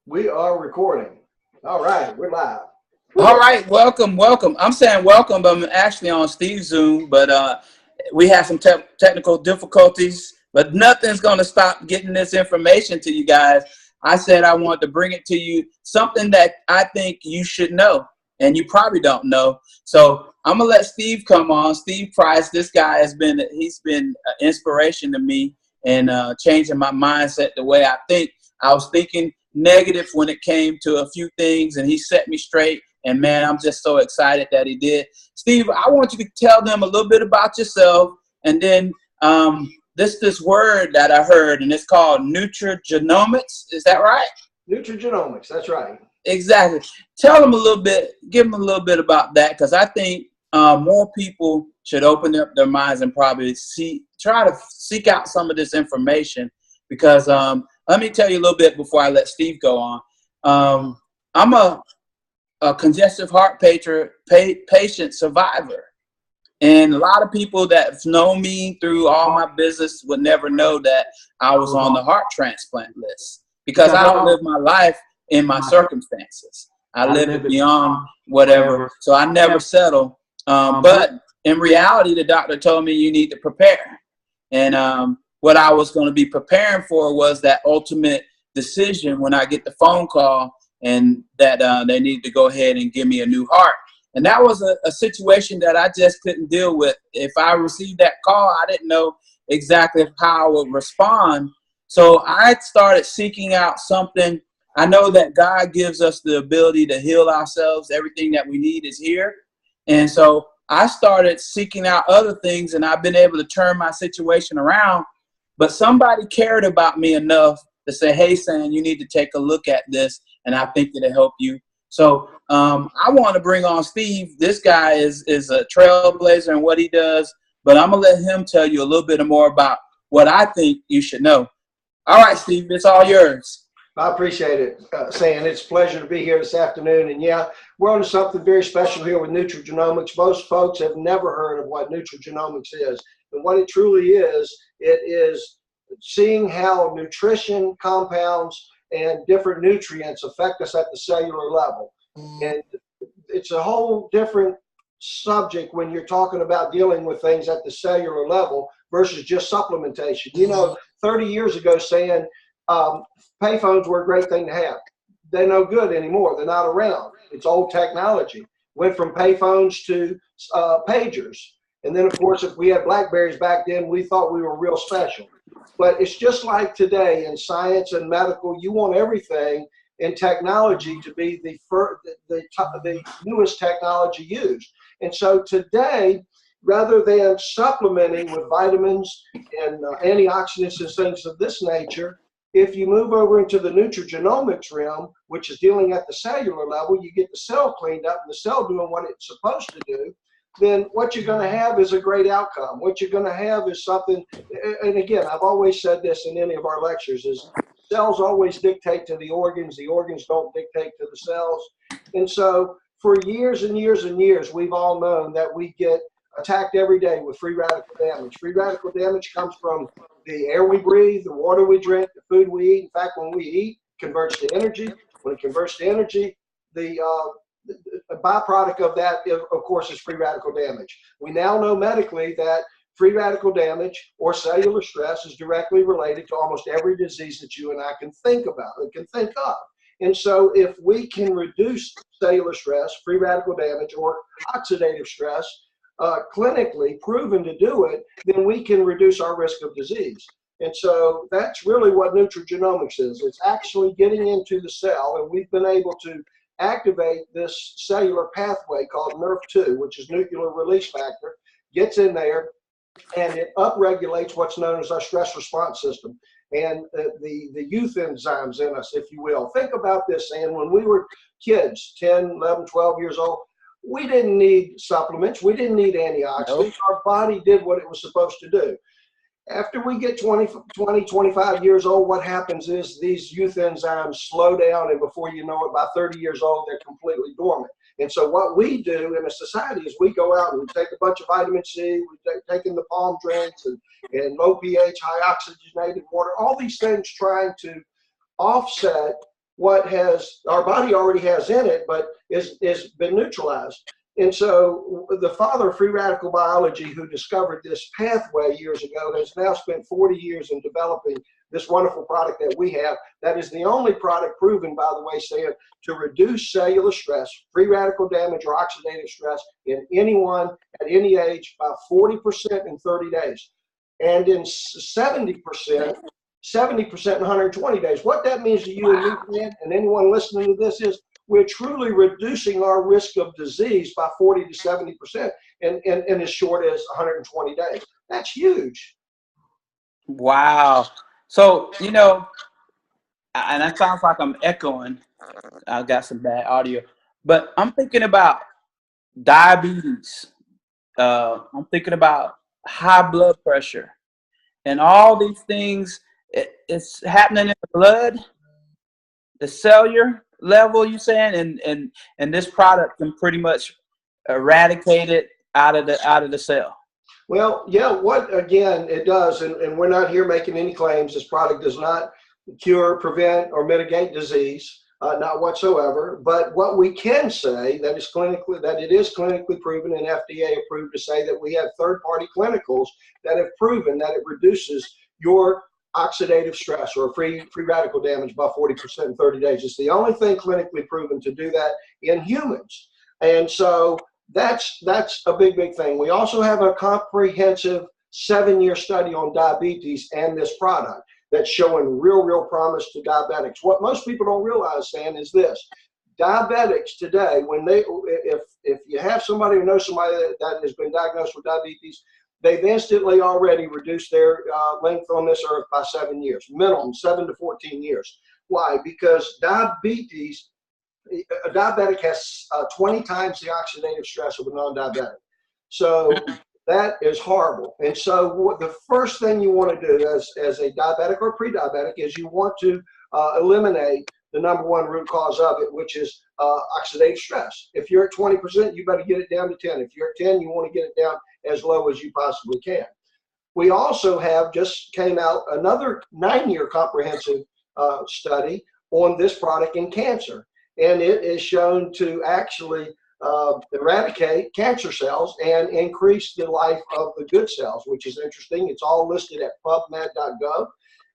We are recording. All right, we're live. All right, welcome. I'm saying welcome, but I'm actually on Steve's Zoom, but we have some technical difficulties, but nothing's going to stop getting this information to you guys. I said I wanted to bring it to you, something that I think you should know, and you probably don't know. So I'm going to let Steve come on. Steve Price, this guy he's been an inspiration to me and changing my mindset, the way I think. I was thinking negative when it came to a few things, and he set me straight. And man, I'm just so excited that he did. Steve, I want you to tell them a little bit about yourself, and then this word that I heard, and it's called Nutrigenomics. Is that right? Nutrigenomics, that's right. Exactly. Tell them a little bit, give them a little bit about that, because I think more people should open up their minds and probably try to seek out some of this information. Because let me tell you a little bit before I let Steve go on. I'm a congestive heart patient survivor. And a lot of people that know me through all my business would never know that I was on the heart transplant list, because I don't live my life in my circumstances. I live it beyond whatever. So I never settle. But in reality, the doctor told me you need to prepare. And what I was going to be preparing for was that ultimate decision when I get the phone call and that they need to go ahead and give me a new heart. And that was a situation that I just couldn't deal with. If I received that call, I didn't know exactly how I would respond. So I started seeking out something. I know that God gives us the ability to heal ourselves. Everything that we need is here. And so I started seeking out other things, and I've been able to turn my situation around. But somebody cared about me enough to say, hey, Sam, you need to take a look at this, and I think it'll help you. So I want to bring on Steve. This guy is a trailblazer in what he does, but I'm going to let him tell you a little bit more about what I think you should know. All right, Steve, it's all yours. I appreciate it, Sam. It's a pleasure to be here this afternoon. And yeah, we're on to something very special here with Nutrigenomics. Most folks have never heard of what Nutrigenomics is. And what it truly is, it is seeing how nutrition, compounds, and different nutrients affect us at the cellular level. And it's a whole different subject when you're talking about dealing with things at the cellular level versus just supplementation. You know, 30 years ago saying payphones were a great thing to have. They're no good anymore. They're not around. It's old technology. Went from payphones to pagers. And then, of course, if we had Blackberries back then, we thought we were real special. But it's just like today in science and medical, you want everything in technology to be the newest technology used. And so today, rather than supplementing with vitamins and antioxidants and things of this nature, if you move over into the nutrigenomics realm, which is dealing at the cellular level, you get the cell cleaned up and the cell doing what it's supposed to do, then what you're going to have is a great outcome. What you're going to have is something, and again, I've always said this in any of our lectures, is cells always dictate to the organs don't dictate to the cells. And so for years and years and years, we've all known that we get attacked every day with free radical damage. Free radical damage comes from the air we breathe, the water we drink, the food we eat. In fact, when we eat, it converts to energy. When it converts to energy, the byproduct of that, of course, is free radical damage. We now know medically that free radical damage or cellular stress is directly related to almost every disease that you and I can think about and can think of. And so if we can reduce cellular stress, free radical damage, or oxidative stress, clinically proven to do it, then we can reduce our risk of disease. And so that's really what nutrigenomics is. It's actually getting into the cell, and we've been able to activate this cellular pathway called NRF2, which is nuclear release factor, gets in there, and it upregulates what's known as our stress response system and the youth enzymes in us, if you will. Think about this, and when we were kids, 10, 11, 12 years old, we didn't need supplements. We didn't need antioxidants. Nope. Our body did what it was supposed to do. After we get 20, 25 years old, what happens is these youth enzymes slow down, and before you know it, by 30 years old, they're completely dormant. And so what we do in a society is we go out and we take a bunch of vitamin C, we've taken the palm drinks and low pH, high oxygenated water, all these things trying to offset what our body already has in it, but is been neutralized. And so the father of free radical biology, who discovered this pathway years ago, has now spent 40 years in developing this wonderful product that we have. That is the only product proven, by the way, Sam, to reduce cellular stress, free radical damage, or oxidative stress in anyone at any age by 40% in 30 days. And in 70% in 120 days. What that means to you and me, man, and anyone listening to this is we're truly reducing our risk of disease by 40 to 70% in as short as 120 days. That's huge. Wow. So, you know, and that sounds like I'm echoing. I got some bad audio, but I'm thinking about diabetes. I'm thinking about high blood pressure and all these things. It's happening in the blood, the cellular level, you saying, and this product can pretty much eradicate it out of the cell. Well, yeah, what again it does, and we're not here making any claims. This product does not cure, prevent, or mitigate disease, not whatsoever. But what we can say that it is clinically proven and FDA approved to say that we have third-party clinicals that have proven that it reduces your oxidative stress or free radical damage by 40% in 30 days. It's the only thing clinically proven to do that in humans. And so that's a big thing. We also have a comprehensive 7-year study on diabetes and this product that's showing real promise to diabetics. What most people don't realize, Stan, is this. Diabetics today, if you have somebody who knows somebody that has been diagnosed with diabetes, they've instantly already reduced their length on this earth by 7 years, minimum 7 to 14 years. Why? Because a diabetic has 20 times the oxidative stress of a non-diabetic. So that is horrible. And so the first thing you want to do as a diabetic or pre-diabetic is you want to eliminate the number one root cause of it, which is oxidative stress. If you're at 20%, you better get it down to 10. If you're at 10, you want to get it down as low as you possibly can. We also just came out another 9-year comprehensive study on this product in cancer. And it is shown to actually eradicate cancer cells and increase the life of the good cells, which is interesting. It's all listed at PubMed.gov.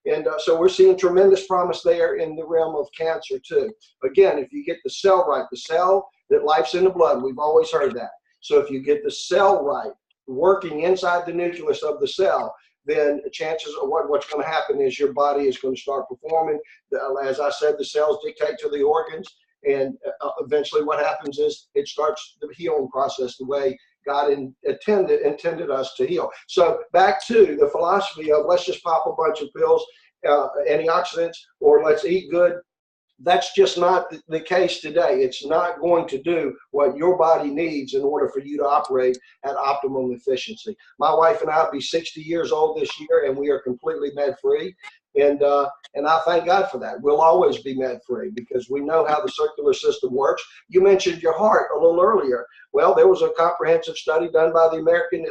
And so we're seeing tremendous promise there in the realm of cancer too. Again, if you get the cell right, the cell that life's in the blood, we've always heard that. So if you get the cell right, working inside the nucleus of the cell, then chances of what's going to happen is your body is going to start performing. As I said, the cells dictate to the organs. And eventually what happens is it starts the healing process the way God intended us to heal. So back to the philosophy of let's just pop a bunch of pills, antioxidants, or let's eat good. That's just not the case today. It's not going to do what your body needs in order for you to operate at optimum efficiency. My wife and I will be 60 years old this year, and we are completely med-free. And I thank God for that. We'll always be med-free because we know how the circular system works. You mentioned your heart a little earlier. Well, there was a comprehensive study done by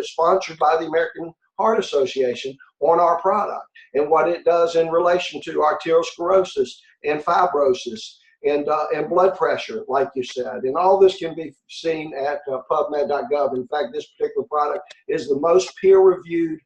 sponsored by the American Heart Association on our product and what it does in relation to arteriosclerosis and fibrosis and blood pressure, like you said. And all this can be seen at PubMed.gov. In fact, this particular product is the most peer-reviewed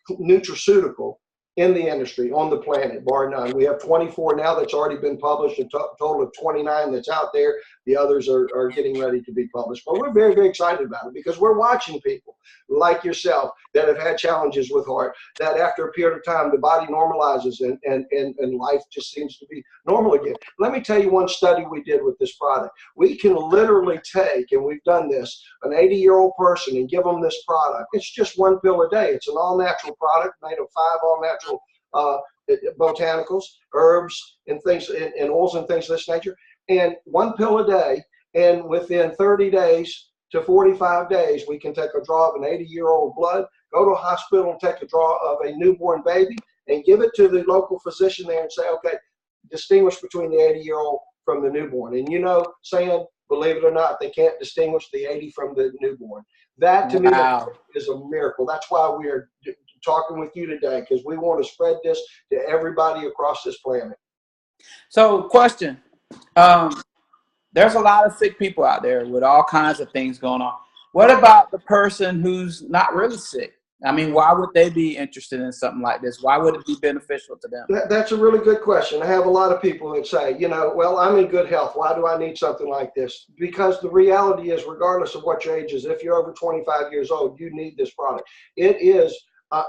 nutraceutical in the industry on the planet, bar none. We have 24 now that's already been published, a total of 29 that's out there. The others are getting ready to be published. But we're very excited about it because we're watching people like yourself that have had challenges with heart, that after a period of time, the body normalizes and life just seems to be normal again. Let me tell you one study we did with this product. We can literally take, and we've done this, an 80-year-old person and give them this product. It's just one pill a day. It's an all-natural product made of 5 all-natural botanicals, herbs, and things, and oils and things of this nature, and 1 pill a day. And within 30 days to 45 days, we can take a draw of an 80-year-old blood, go to a hospital and take a draw of a newborn baby, and give it to the local physician there and say, okay, distinguish between the 80-year-old from the newborn. And you know, saying, believe it or not, they can't distinguish the 80 from the newborn. That to me is a miracle. That's why we are talking with you today, because we want to spread this to everybody across this planet. So, question. There's a lot of sick people out there with all kinds of things going on. What about the person who's not really sick? I mean, why would they be interested in something like this? Why would it be beneficial to them? That's a really good question. I have a lot of people that say, you know, well, I'm in good health. Why do I need something like this? Because the reality is, regardless of what your age is, if you're over 25 years old, you need this product. It is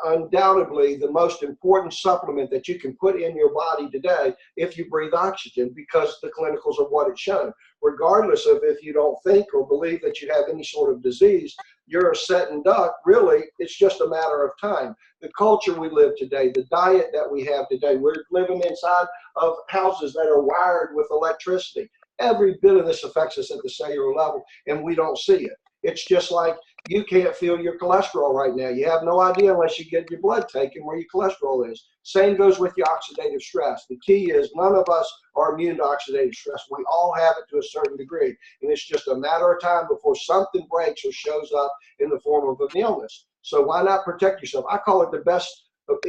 undoubtedly the most important supplement that you can put in your body today if you breathe oxygen, because the clinicals of what it's shown. Regardless of if you don't think or believe that you have any sort of disease, you're a sitting duck. Really, it's just a matter of time. The culture we live today, the diet that we have today, we're living inside of houses that are wired with electricity. Every bit of this affects us at the cellular level, and we don't see it. It's just like you can't feel your cholesterol right now. You have no idea unless you get your blood taken where your cholesterol is. Same goes with your oxidative stress. The key is none of us are immune to oxidative stress. We all have it to a certain degree. And it's just a matter of time before something breaks or shows up in the form of an illness. So why not protect yourself? I call it the best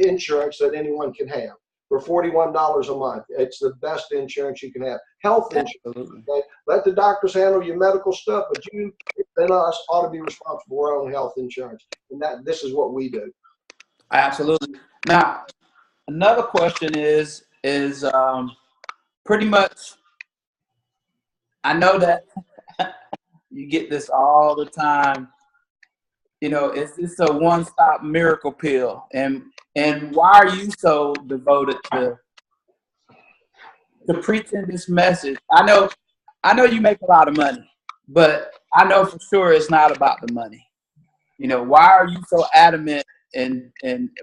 insurance that anyone can have. For $41 a month, it's the best insurance you can have. Health insurance. Okay? Let the doctors handle your medical stuff, but you and us ought to be responsible for our own health insurance. And this is what we do. Absolutely. Now, another question is pretty much, I know that you get this all the time. You know, is this a one-stop miracle pill? And why are you so devoted to preaching this message? I know you make a lot of money, but I know for sure it's not about the money. You know, why are you so adamant, and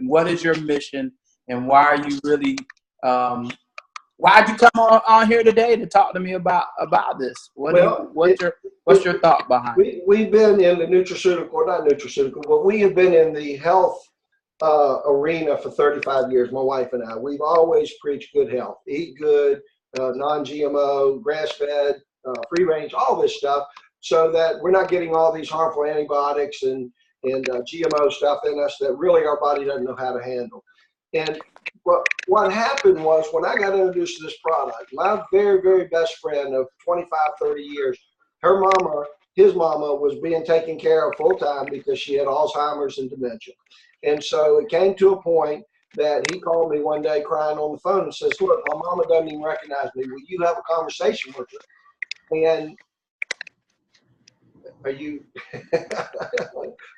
what is your mission, and why are you really why'd you come on here today to talk to me about this? What's your thought behind it? We've been in the but we have been in the health arena for 35 years, my wife and I. We've always preached good health, eat good, non-GMO, grass-fed, free range, all this stuff, so that we're not getting all these harmful antibiotics and GMO stuff in us that really our body doesn't know how to handle. And what happened was, when I got introduced to this product, my very, very best friend of 25, 30 years, his mama was being taken care of full time because she had Alzheimer's and dementia. And so it came to a point that he called me one day crying on the phone and says, look, my mama doesn't even recognize me. Will you have a conversation with her? And are you?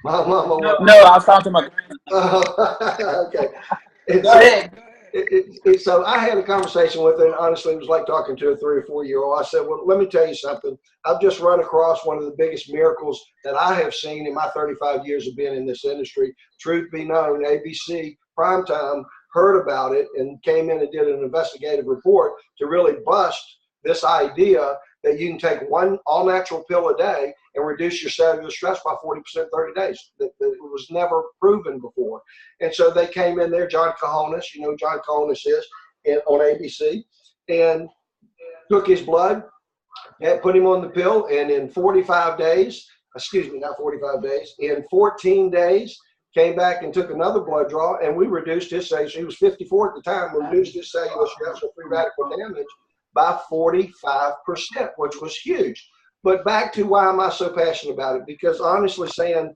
My mama. No, I was talking to my grandma. Okay. Go ahead. So I had a conversation with her, and honestly, it was like talking to a 3 or 4 year old. I said, well, let me tell you something. I've just run across one of the biggest miracles that I have seen in my 35 years of being in this industry. Truth be known, ABC PRIMETIME heard about it and came in and did an investigative report to really bust this idea that you can take one all-natural pill a day and reduce your cellular stress by 40% 30 days. It was never proven before. And so they came in there, John Cahonis, you know who John Cahonis is, on ABC, and took his blood and put him on the pill. And in 45 days, not 45 days, in 14 days, came back and took another blood draw, and we reduced his cellular, he was 54 at the time, we reduced his cellular stress or free radical damage by 45%, which was huge. But back to why am I so passionate about it? Because honestly saying,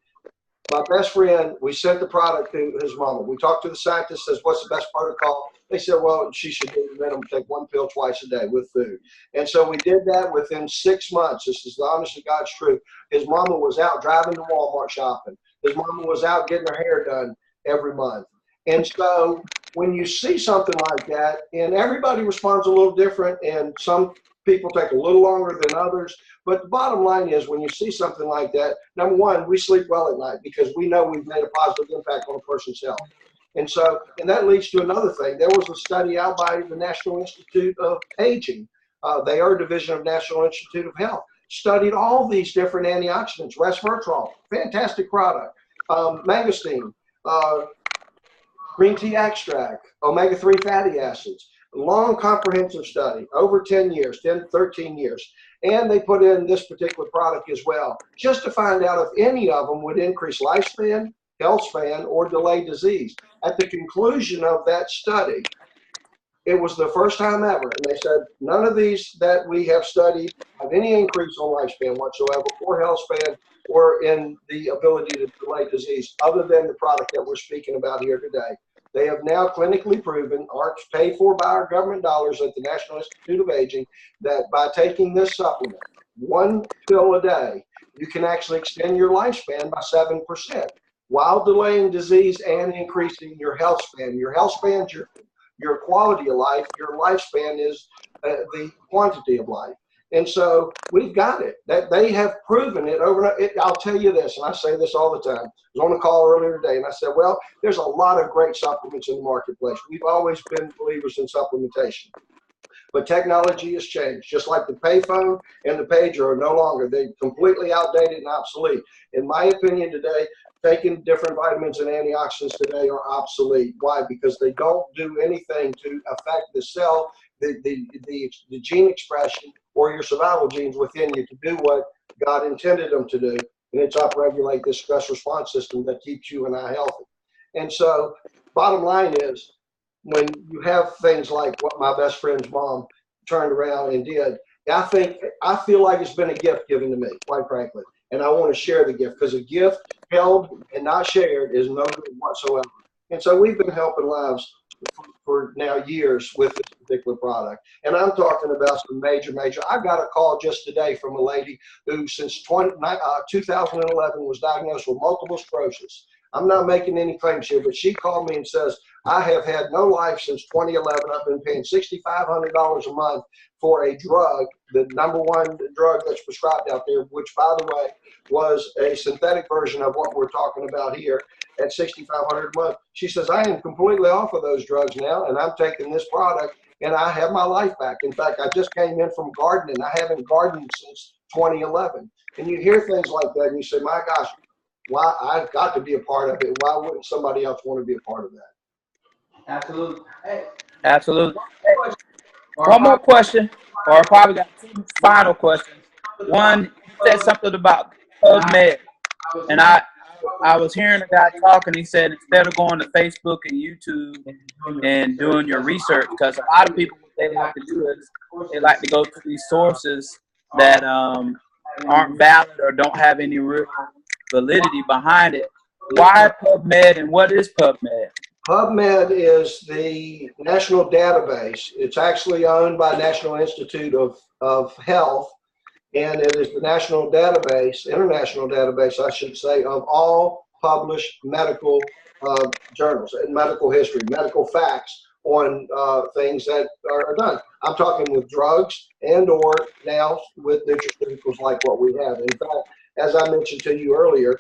my best friend, we sent the product to his mama. We talked to the scientist, says, what's the best protocol? They said, well, she should do the minimum, take one pill twice a day with food. And so we did that within 6 months. This is the honest to God's truth. His mama was out driving to Walmart shopping. His mama was out getting her hair done every month. And so when you see something like that, and everybody responds a little different, and some people take a little longer than others, but the bottom line is, when you see something like that, number one, we sleep well at night because we know we've made a positive impact on a person's health. And so, and that leads to another thing. There was a study out by the National Institute of Aging. They are a division of National Institute of Health. Studied all these different antioxidants, resveratrol, fantastic product, mangosteen, green tea extract, omega-3 fatty acids, long comprehensive study, over 10 years, 10, 13 years. And they put in this particular product as well, just to find out if any of them would increase lifespan, health span, or delay disease. At the conclusion of that study, it was the first time ever. And they said, none of these that we have studied have any increase on lifespan whatsoever, or health span, or in the ability to delay disease, other than the product that we're speaking about here today. They have now clinically proven, are paid for by our government dollars at the National Institute of Aging, that by taking this supplement, one pill a day, you can actually extend your lifespan by 7%, while delaying disease and increasing your health span. Your health span is your quality of life. Your lifespan is the quantity of life. And so we've got it. That they have proven it over and over. I'll tell you this, and I say this all the time. I was on a call earlier today, and I said, well, there's a lot of great supplements in the marketplace. We've always been believers in supplementation. But technology has changed. Just like the payphone and the pager are no longer. They're completely outdated and obsolete. In my opinion today, taking different vitamins and antioxidants today are obsolete. Why? Because they don't do anything to affect the cell, the gene expression, or your survival genes within you to do what God intended them to do. And it's upregulate this stress response system that keeps you and I healthy. And so bottom line is, when you have things like what my best friend's mom turned around and did, I feel like it's been a gift given to me, quite frankly. And I want to share the gift, because a gift held and not shared is no good whatsoever. And so we've been helping lives for now years with this particular product. And I'm talking about some major. I got a call just today from a lady who since 2011 was diagnosed with multiple sclerosis. I'm not making any claims here, but she called me and says, I have had no life since 2011. I've been paying $6,500 a month for a drug, the number one drug that's prescribed out there, which, by the way, was a synthetic version of what we're talking about here at $6,500 a month. She says, I am completely off of those drugs now, and I'm taking this product, and I have my life back. In fact, I just came in from gardening. I haven't gardened since 2011. And you hear things like that, and you say, my gosh, why? I've got to be a part of it. Why wouldn't somebody else want to be a part of that? Absolutely. Absolutely. One more question, or probably got two final questions. One, you said something about PubMed, and I was hearing a guy talking. He said instead of going to Facebook and YouTube and doing your research, because a lot of people, what they like to do is they like to go to these sources that aren't valid or don't have any real validity behind it. Why PubMed, and what is PubMed? PubMed is the national database. It's actually owned by National Institute of Health, and it is the national database, international database, I should say, of all published medical journals and medical history, medical facts on things that are done. I'm talking with drugs and or now with nutraceuticals like what we have. In fact, as I mentioned to you earlier,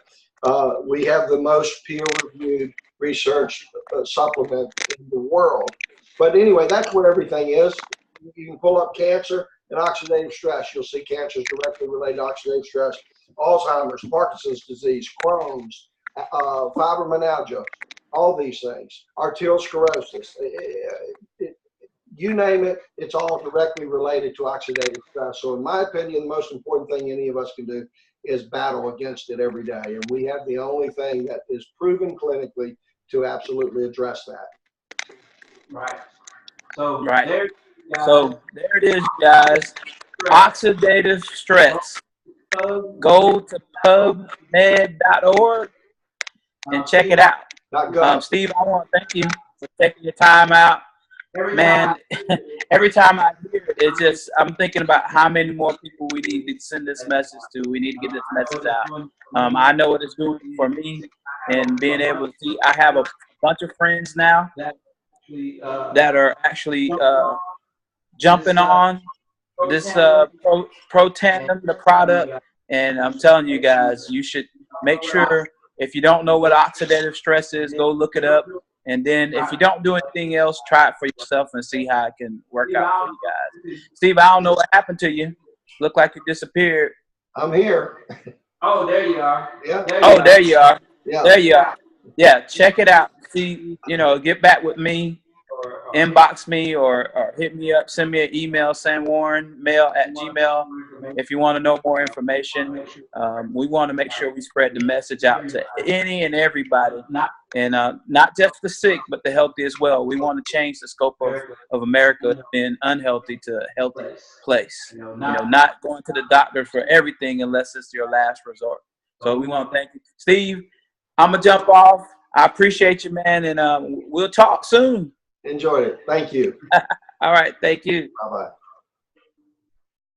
we have the most peer-reviewed research supplement in the world. But anyway, that's where everything is. You can pull up cancer and oxidative stress. You'll see cancer is directly related to oxidative stress, Alzheimer's, Parkinson's disease, Crohn's, fibromyalgia, all these things, arteriosclerosis. You name it, it's all directly related to oxidative stress. So in my opinion, the most important thing any of us can do is battle against it every day. And we have the only thing that is proven clinically to absolutely address that. Right. So there it is, guys. Oxidative stress. Go to pubmed.org and check it out. Steve, I want to thank you for taking your time out. Man, every time I hear it, it's just, I'm thinking about how many more people we need to send this message to. We need to get this message out. I know what it's doing for me, and being able to see, I have a bunch of friends now that are actually jumping on this Protandim, the product, and I'm telling you guys, you should make sure, if you don't know what oxidative stress is, go look it up. And then if you don't do anything else, try it for yourself and see how it can work out for you guys. Steve, I don't know what happened to you. Look like you disappeared. I'm here. Oh, there you are. Yeah. There you are. Yeah. There you are. Yeah, check it out. See, get back with me, inbox me or hit me up, send me an email, samwarrenmail@gmail, if you want to know more information. We want to make sure we spread the message out to any and everybody, and not just the sick, but the healthy as well. We want to change the scope of America being unhealthy to a healthy place. Not going to the doctor for everything unless it's your last resort. So we want to thank you, Steve. I'm gonna jump off. I appreciate you, man, and we'll talk soon. Enjoyed it. Thank you. All right. Thank you. Bye-bye.